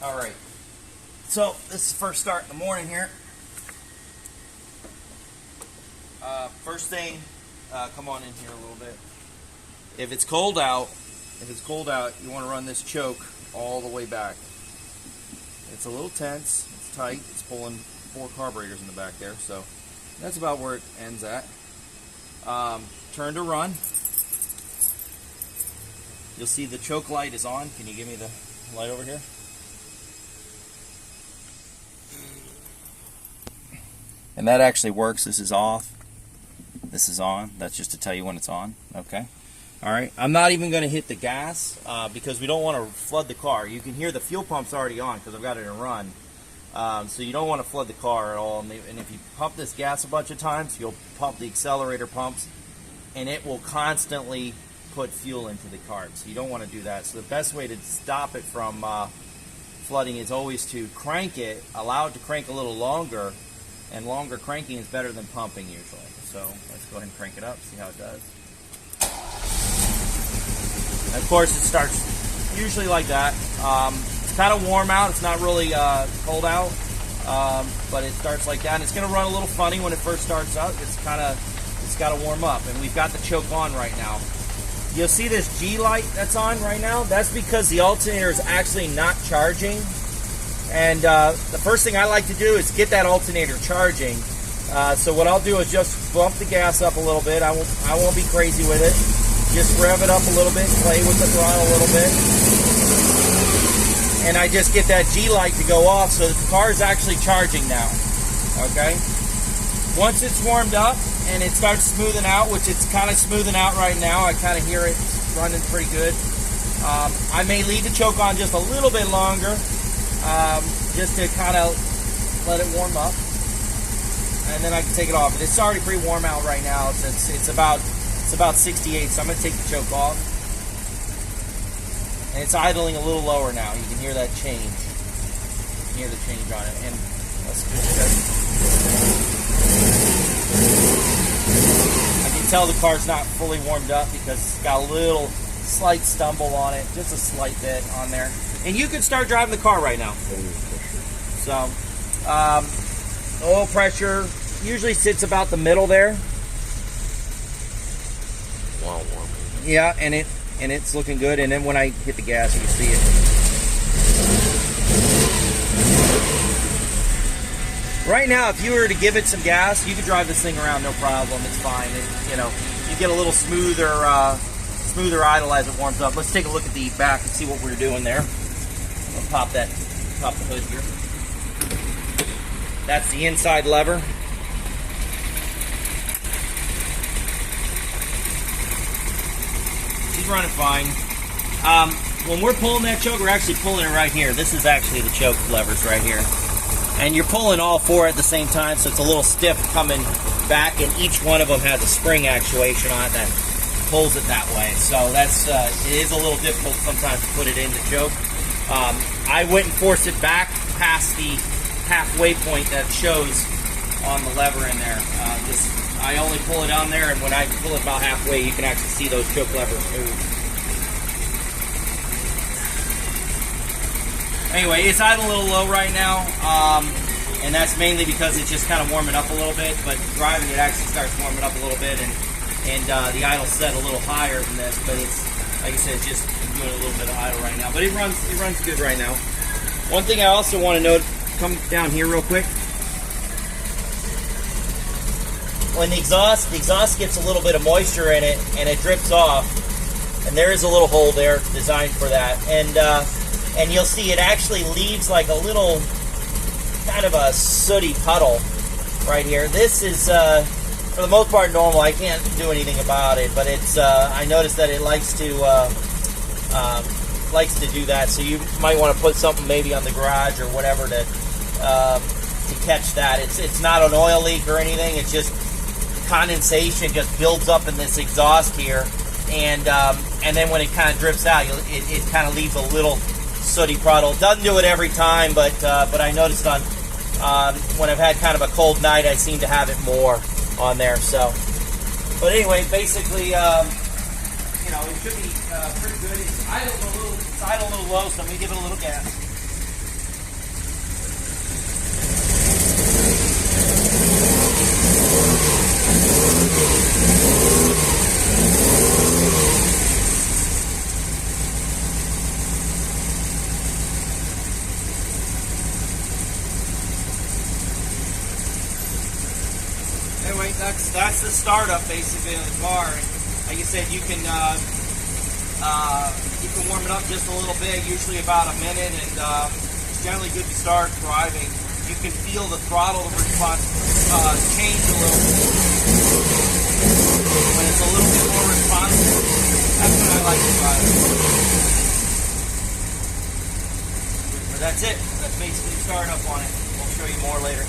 All right. So this is the first start in the morning here. First thing, come on in here a little bit. If it's cold out, you want to run this choke all the way back. It's a little tense, it's tight, it's pulling 4 carburetors in the back there, so that's about where it ends at. Turn to run. You'll see the choke light is on. Can you give me the light over here? And that actually works. This is off. This is on. That's just to tell you when it's on. Okay. All right. I'm not even going to hit the gas because we don't want to flood the car. You can hear the fuel pump's already on because I've got it in run. So you don't want to flood the car at all. And if you pump this gas a bunch of times, you'll pump the accelerator pumps, and it will constantly put fuel into the carb. So you don't want to do that. So the best way to stop it from flooding is always to crank it, allow it to crank a little longer, and longer cranking is better than pumping usually. So let's go ahead and crank it up, see how it does. And of course it starts usually like that. It's kind of warm out, it's not really cold out, but it starts like that. And it's going to run a little funny when it first starts out. It's got to warm up, and we've got the choke on right now. You'll see this G light that's on right now. That's because the alternator is actually not charging. And the first thing I like to do is get that alternator charging. So what I'll do is just bump the gas up a little bit. I won't be crazy with it. Just rev it up a little bit, play with the throttle a little bit. And I just get that G light to go off so that the car is actually charging now. Okay? Once it's warmed up and it starts smoothing out, which it's kind of smoothing out right now, I kind of hear it running pretty good. I may leave the choke on just a little bit longer, just to kind of let it warm up, and then I can take it off. It's already pretty warm out right now. It's about 68, so I'm going to take the choke off. And it's idling a little lower now. You can hear that change. You can hear the change on it. And let's just check. I can tell the car's not fully warmed up because it's got a little slight stumble on it, just a slight bit on there. And you can start driving the car right now. So, oil pressure usually sits about the middle there. Wow, warm. Yeah, and it's looking good. And then when I hit the gas, you can see it. Right now, if you were to give it some gas, you could drive this thing around no problem. It's fine. You get a little smoother idle as it warms up. Let's take a look at the back and see what we're doing there. I'll pop the hood here. That's the inside lever. She's running fine. When we're pulling that choke, we're actually pulling it right here. This is actually the choke levers right here. And you're pulling all 4 at the same time, so it's a little stiff coming back, and each one of them has a spring actuation on it that pulls it that way. So it is a little difficult sometimes to put it in the choke. I wouldn't force it back past the halfway point that shows on the lever in there. I only pull it on there, and when I pull it about halfway, you can actually see those choke levers move. Anyway, it's idle a little low right now, and that's mainly because it's just kind of warming up a little bit, but driving it actually starts warming up a little bit, and the idle's set a little higher than this, but it's, like I said, just doing a little bit of idle right now. But it runs good right now. One thing I also want to note, come down here real quick. When the exhaust gets a little bit of moisture in it, and it drips off, and there is a little hole there designed for that, and you'll see it actually leaves like a little kind of a sooty puddle right here. This is for the most part normal. I can't do anything about it, but it's I noticed that it likes to do that. So you might want to put something maybe on the garage or whatever to catch that. It's not an oil leak or anything. It's just condensation just builds up in this exhaust here, and then when it kind of drips out, it kind of leaves a little sooty puddle. Doesn't do it every time, but I noticed on when I've had kind of a cold night, I seem to have it more on there. So, but anyway, basically, it should be pretty good. It's idle a little low, so let me give it a little gas. Anyway, that's the startup basically of the car. And like I said, you can warm it up just a little bit, usually about a minute, and it's generally good to start driving. You can feel the throttle response change a little bit. When it's a little bit more responsive, that's when I like to drive. But that's it. That's basically the startup on it. We'll show you more later.